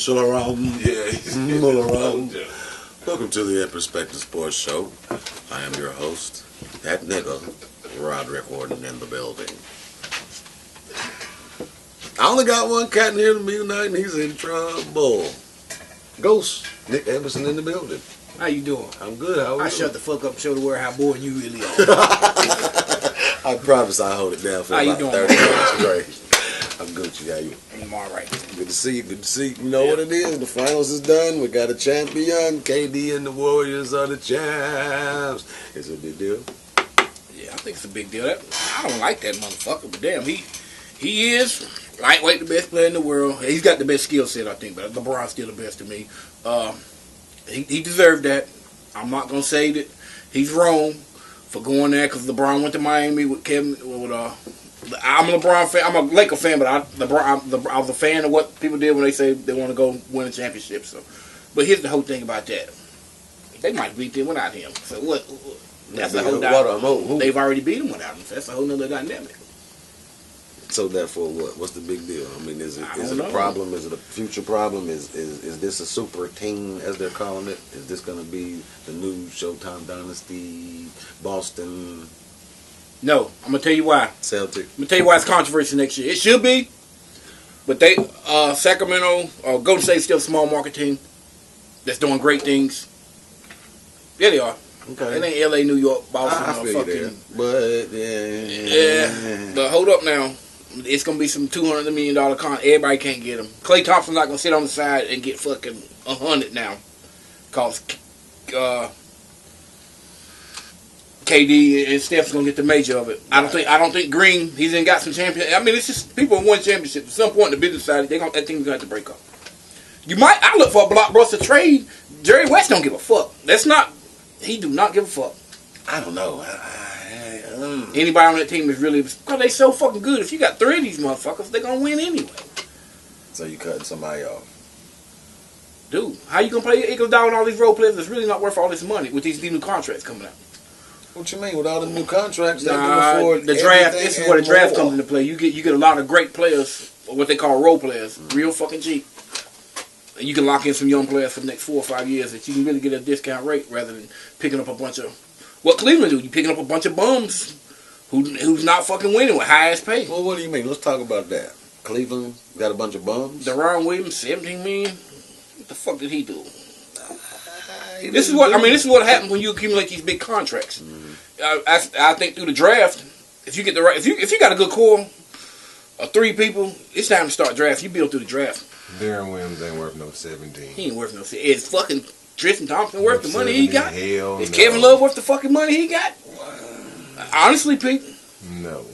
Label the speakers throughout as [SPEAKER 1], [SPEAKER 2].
[SPEAKER 1] Chill around.
[SPEAKER 2] Yeah.
[SPEAKER 1] Mull around. Welcome to the In Perspective Sports Show. I am your host, that nigga, Roderick Orton in the building. I only got one cat in here to me tonight, and he's in trouble. Ghost, Nick Emerson in the building.
[SPEAKER 3] How you doing?
[SPEAKER 1] I'm good. How are you?
[SPEAKER 3] I shut the fuck up and show the world how bored you really are.
[SPEAKER 1] I promise I'll hold it down for
[SPEAKER 3] How you
[SPEAKER 1] about
[SPEAKER 3] doing,
[SPEAKER 1] 30 minutes straight. I'm Gucci. How you?
[SPEAKER 3] I'm all right.
[SPEAKER 1] Good to see you. Good to see you. You know what it is. The finals is done. We got a champion. KD and the Warriors are the champs. It's a big deal.
[SPEAKER 3] Yeah, I think it's a big deal. I don't like that motherfucker, but damn, he is lightweight the best player in the world. He's got the best skill set, I think, but LeBron's still the best to me. He deserved that. I'm not gonna say that he's wrong for going there because LeBron went to Miami with Kevin. I'm a LeBron fan. I'm a Laker fan, but I was a fan of what people did when they say they want to go win a championship. So, but here's the whole thing about that: they might beat them without him. So what? That's the whole dynamic. They've already beat him without him. So that's a whole nother dynamic.
[SPEAKER 1] So therefore, what? What's the big deal? I mean, is it a problem? Is it a future problem? Is this a super team, as they're calling it? Is this going to be the new Showtime Dynasty, Boston?
[SPEAKER 3] No, I'm gonna tell you why.
[SPEAKER 1] Celtic.
[SPEAKER 3] I'm gonna tell you why it's controversy next year. It should be, but they Sacramento, Golden State still a small market team that's doing great things. Yeah, they are.
[SPEAKER 1] Okay.
[SPEAKER 3] It ain't L.A., New York, Boston,
[SPEAKER 1] I feel
[SPEAKER 3] fucking.
[SPEAKER 1] you there. But
[SPEAKER 3] yeah, but hold up now. It's gonna be some $200 million Everybody can't get him. Klay Thompson's not gonna sit on the side and get fucking 100 now, cause KD and Steph's gonna get the major of it. I don't think Green. He's ain't got some champion. I mean, it's just people who won championships. At some point in the business side, that team's gonna have to break up. I look for a blockbuster trade. Jerry West don't give a fuck. He do not give a fuck.
[SPEAKER 1] I don't know.
[SPEAKER 3] Anybody on that team is really because they so fucking good. If you got 3 of these motherfuckers, they're gonna win anyway.
[SPEAKER 1] So you cutting somebody off.
[SPEAKER 3] Dude, how you gonna play your Eagles down with all these role players that's really not worth all this money with these new contracts coming out?
[SPEAKER 1] What you mean with all the new contracts?
[SPEAKER 3] The draft. This is where the draft comes into play. You get a lot of great players, or what they call role players, real fucking cheap. And you can lock in some young players for the next 4 or 5 years that you can really get a discount rate rather than picking up a bunch of what Cleveland do. You picking up a bunch of bums who's not fucking winning with high ass pay.
[SPEAKER 1] Well, what do you mean? Let's talk about that. Cleveland got a bunch of bums.
[SPEAKER 3] Deron Williams, $17 million. What the fuck did he do? This is what happens when you accumulate these big contracts. Mm-hmm. I think through the draft, if you get the right, if you got a good core of 3 people, it's time to start draft. You build through the draft.
[SPEAKER 2] Deron Williams ain't worth no 17.
[SPEAKER 3] He ain't worth no 17. Is fucking Tristan Thompson worth the money he got?
[SPEAKER 2] Hell
[SPEAKER 3] Is Kevin Love worth the fucking money he got? Honestly, Pete.
[SPEAKER 2] No.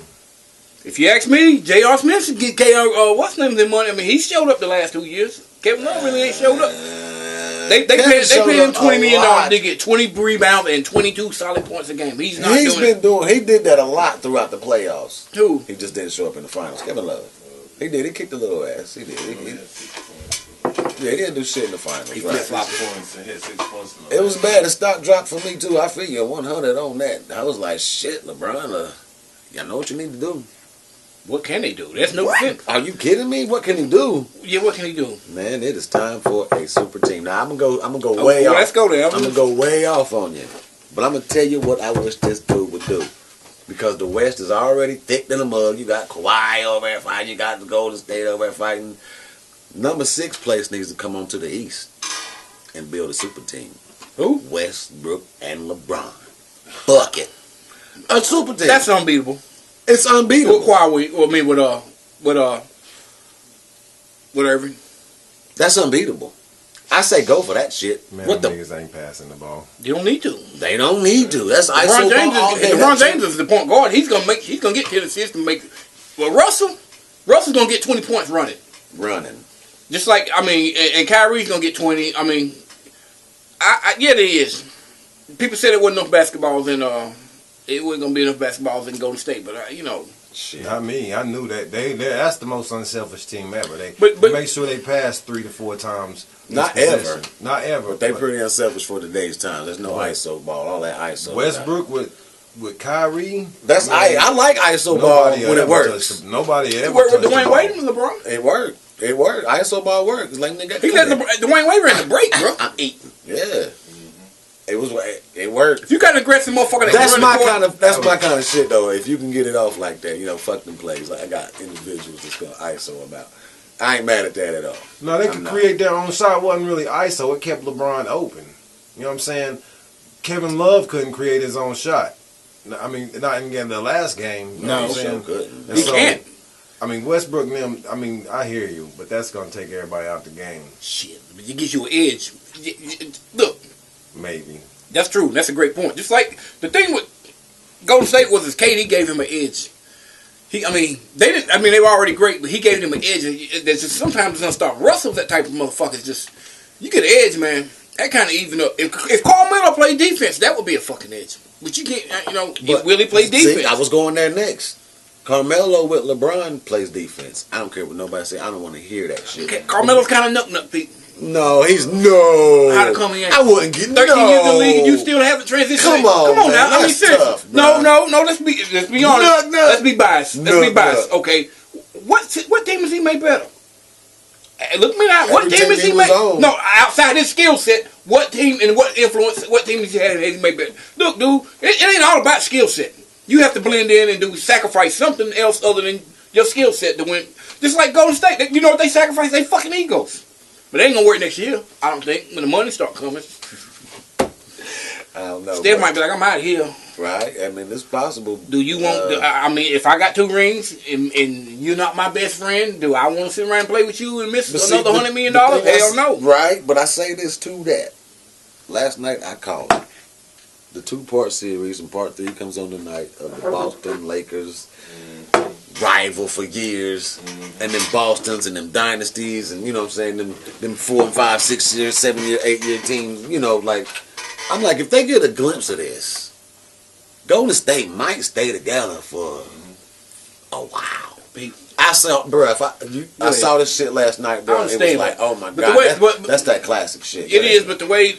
[SPEAKER 3] If you ask me, J.R. Smith should get what's his name in money. I mean, he showed up the last 2 years. Kevin Love really ain't showed up. They paid him $20 million to get 20 rebounds and 22 solid points a game. He
[SPEAKER 1] did that a lot throughout the playoffs.
[SPEAKER 3] Who?
[SPEAKER 1] He just didn't show up in the finals. Kevin Love. He did. He kicked a little ass. He did. He didn't do shit in the finals.
[SPEAKER 3] He flip-flopped
[SPEAKER 2] points and hit 6 points.
[SPEAKER 1] It was bad. The stock dropped for me too. I figured 100 on that. I was like, shit, LeBron. Y'all know what you need to do.
[SPEAKER 3] What can they do? That's no sense.
[SPEAKER 1] Are you kidding me? What can he do?
[SPEAKER 3] Yeah, what can he do?
[SPEAKER 1] Man, it is time for a super team. Now I'm gonna go way off.
[SPEAKER 3] Let's go there.
[SPEAKER 1] I'm gonna go way off on you. But I'm gonna tell you what I wish this dude would do. Because the West is already thick than a mug. You got Kawhi over there fighting. You got the Golden State over there fighting. Number 6 place needs to come on to the East and build a super team.
[SPEAKER 3] Who?
[SPEAKER 1] Westbrook and LeBron. Bucket. A super team.
[SPEAKER 3] That's unbeatable.
[SPEAKER 1] It's unbeatable.
[SPEAKER 3] With Irving.
[SPEAKER 1] That's unbeatable. I say go for that shit.
[SPEAKER 2] Man, what the niggas ain't passing the ball.
[SPEAKER 3] You don't need to.
[SPEAKER 1] They don't need to. That's
[SPEAKER 3] LeBron James is the point guard. He's gonna get 10 assists to make. Well, Russell's gonna get 20 points running. Just like and Kyrie's gonna get 20. I mean, yeah, there is. People said there wasn't enough basketballs in it wasn't gonna be enough basketballs in Golden State, but
[SPEAKER 2] shit. Not me. I knew that that's the most unselfish team ever. They make sure they pass 3 to 4 times.
[SPEAKER 1] Not ever.
[SPEAKER 2] But
[SPEAKER 1] they pretty unselfish for today's time. There's no ISO ball. All that ISO.
[SPEAKER 2] Westbrook with Kyrie.
[SPEAKER 1] I like ISO ball when it works.
[SPEAKER 2] Nobody ever.
[SPEAKER 3] It worked with Dwayne Wade and LeBron.
[SPEAKER 1] It worked. It worked. ISO ball worked. Like nigga,
[SPEAKER 3] he let Dwayne Wade ran the break, bro.
[SPEAKER 1] I'm eating. Yeah. It worked.
[SPEAKER 3] If you got an aggressive motherfucker,
[SPEAKER 1] That's my kind of shit though. If you can get it off like that, fuck them plays. Like I got individuals that's gonna ISO them out. I ain't mad at that at all.
[SPEAKER 2] No, they could create their own shot. It wasn't really ISO. It kept LeBron open. You know what I'm saying? Kevin Love couldn't create his own shot. I mean, not in the last game. You know what I'm saying?
[SPEAKER 1] Couldn't.
[SPEAKER 3] He can't.
[SPEAKER 2] I mean, Westbrook and them, I mean, I hear you, but that's going to take everybody out the game.
[SPEAKER 3] Shit. But it gives you an edge. Look.
[SPEAKER 2] Maybe.
[SPEAKER 3] That's true. That's a great point. Just like the thing with Golden State was his KD gave him an edge. They were already great, but he gave them an edge. There's just sometimes it's gonna start. Russell's that type of motherfucker. Just you get an edge, man. That kind of even up. If Carmelo played defense, that would be a fucking edge. But you can't. Will he play defense?
[SPEAKER 1] See, I was going there next. Carmelo with LeBron plays defense. I don't care what nobody say. I don't want to hear that shit.
[SPEAKER 3] Okay, Carmelo's kind of nuck, Pete.
[SPEAKER 1] No, he's no.
[SPEAKER 3] How to come in?
[SPEAKER 1] I wouldn't get
[SPEAKER 3] 13 years in the league and you still haven't transitioned. Come on
[SPEAKER 1] man,
[SPEAKER 3] now. I mean, seriously. No. Let's be honest. Let's be biased. Okay. What team has he made better? Look me now. What team has he made? No, outside his skill set, what team and what influence? What team has he made better? Look, dude, it ain't all about skill set. You have to blend in and sacrifice something else other than your skill set to win. Just like Golden State, you know what they sacrifice? They fucking egos. But they ain't gonna work next year, I don't think, when the money start coming.
[SPEAKER 1] I don't know.
[SPEAKER 3] Steph might be like, I'm out of here.
[SPEAKER 1] Right? I mean, it's possible.
[SPEAKER 3] Do you want, if I got 2 rings and you're not my best friend, do I want to sit around and play with you and miss another $100 million? Hell no.
[SPEAKER 1] Right, but I say this to that. Last night I called it. The 2-part series and part 3 comes on tonight of the Boston Lakers rival for years, and them Bostons and them dynasties, and you know what I'm saying, them 4 and 5, 6 year, 7 year, 8 year teams. I'm like, if they get a glimpse of this, Golden State might stay together for a while. I saw, bro. I saw this shit last night, bro. It was like, oh my god, that's that classic shit.
[SPEAKER 3] It is, but the way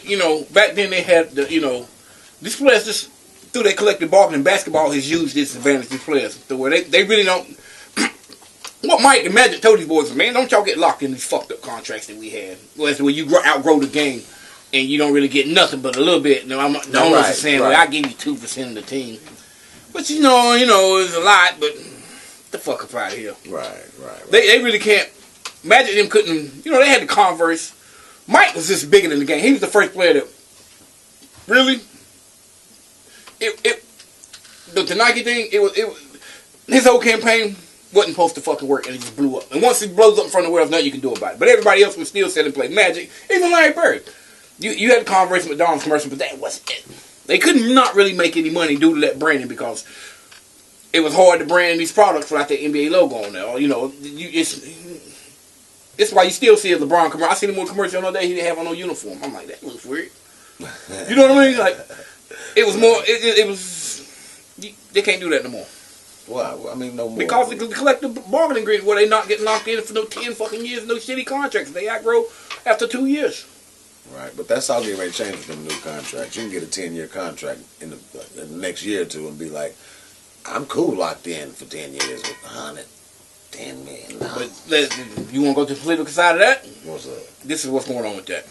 [SPEAKER 3] back then they had these players just through their collective bargaining, basketball has used this advantage. These players, to where they really don't. What Mike and Magic told these boys, man, don't y'all get locked in these fucked up contracts that we had. Where you outgrow the game and you don't really get nothing but a little bit. I'm not saying, well, I give you 2% of the team, but it's a lot. But the fuck up out of here.
[SPEAKER 1] Right.
[SPEAKER 3] They really can't. Magic them couldn't. They had the Converse. Mike was just bigger than the game. He was the first player that really. The Nike thing, it was his whole campaign wasn't supposed to fucking work, and it just blew up. And once it blows up in front of the world, nothing you can do about it. But everybody else was still selling play Magic, even Larry Bird. You had a Converse McDonald's commercial, but that wasn't it. They couldn't not really make any money due to that branding because it was hard to brand these products without the NBA logo on there. It's why you still see a LeBron commercial. I seen him on commercial the other day. He didn't have on no uniform. I'm like, that looks weird. You know what I mean? Like. It was more. It was. They can't do that no more.
[SPEAKER 1] Why? I mean, no more.
[SPEAKER 3] Because the collective bargaining agreement, where they not getting locked in for no 10 fucking years, no shitty contracts. They outgrow after 2 years.
[SPEAKER 1] Right, but that's all getting ready to change with them new contracts. You can get a 10-year contract in the next year or two and be like, I'm cool locked in for 10 years with $110 million.
[SPEAKER 3] But you want to go to the political side of that?
[SPEAKER 1] What's up?
[SPEAKER 3] This is what's going on with that.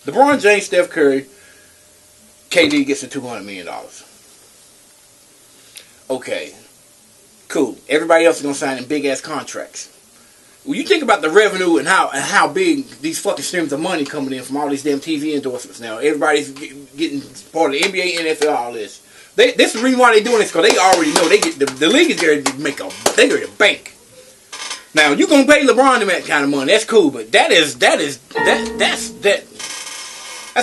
[SPEAKER 3] LeBron James, Steph Curry. KD gets the $200 million. Okay, cool. Everybody else is gonna sign in big ass contracts. When you think about the revenue and how big these fucking streams of money coming in from all these damn TV endorsements now, everybody's getting part of the NBA, NFL, all this. This is the reason why they're doing this, because they already know they get the league is there to make they go to bank. Now you gonna pay LeBron that kind of money, that's cool, but that's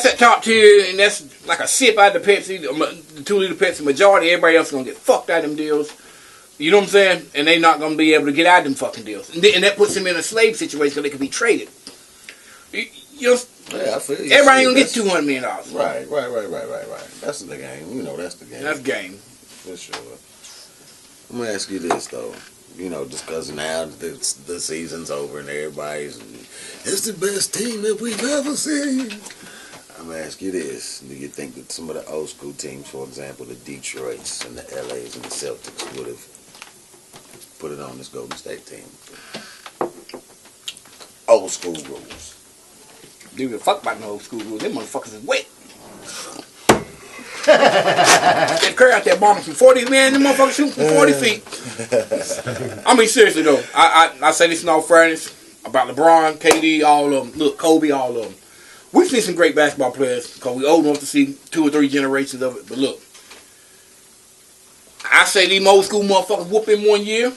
[SPEAKER 3] that top tier, and that's like a sip out of the Pepsi, the 2-liter Pepsi. Majority, everybody else is going to get fucked out of them deals. You know what I'm saying? And they're not going to be able to get out of them fucking deals. And that puts them in a slave situation so they can be traded.
[SPEAKER 1] Yeah, I feel you.
[SPEAKER 3] Everybody ain't going to get $200 million.
[SPEAKER 1] Right. That's the game. That's the game.
[SPEAKER 3] That's game.
[SPEAKER 1] For sure. I'm going to ask you this, though. Just because now the season's over and everybody's, it's the best team that we've ever seen. I'm going to ask you this. Do you think that some of the old school teams, for example, the Detroits and the LAs and the Celtics would have put it on this Golden State team? old school rules.
[SPEAKER 3] Dude, give a fuck about no old school rules. Them motherfuckers is wet. Steph Curry out there bombing from 40, man. Them motherfuckers shooting from 40 feet. I mean, seriously though, I say this in all fairness about LeBron, KD, all of them. Look, Kobe, all of them. We've seen some great basketball players because we old enough to see 2 or 3 generations of it. But look, I say these old school motherfuckers whoop in 1 year.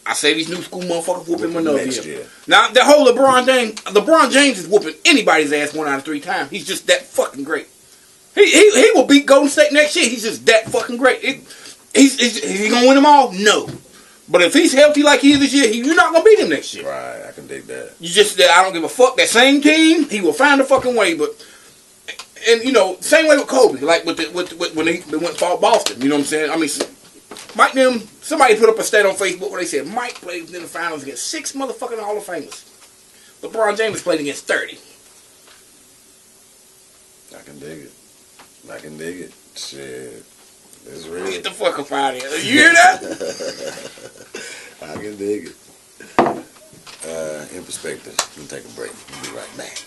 [SPEAKER 3] I say these new school motherfuckers whoop in another year. Now, that whole LeBron James is whooping anybody's ass 1 out of 3 times. He's just that fucking great. He will beat Golden State next year. He's just that fucking great. Is he gonna win them all? No. But if he's healthy like he is this year, you're not gonna beat him next year.
[SPEAKER 1] Right, I can dig that.
[SPEAKER 3] I don't give a fuck. That same team, he will find a fucking way. But you know, same way with Kobe. Like when they went for Boston. You know what I'm saying? I mean, somebody put up a stat on Facebook where they said Mike played in the finals against 6 motherfucking Hall of Famers. LeBron James played against 30.
[SPEAKER 1] I can dig it. I can dig it. Shit. It's real.
[SPEAKER 3] Get the fuck up out of here. You hear that?
[SPEAKER 1] I can dig it. In perspective. We'll take a break. We'll be right back.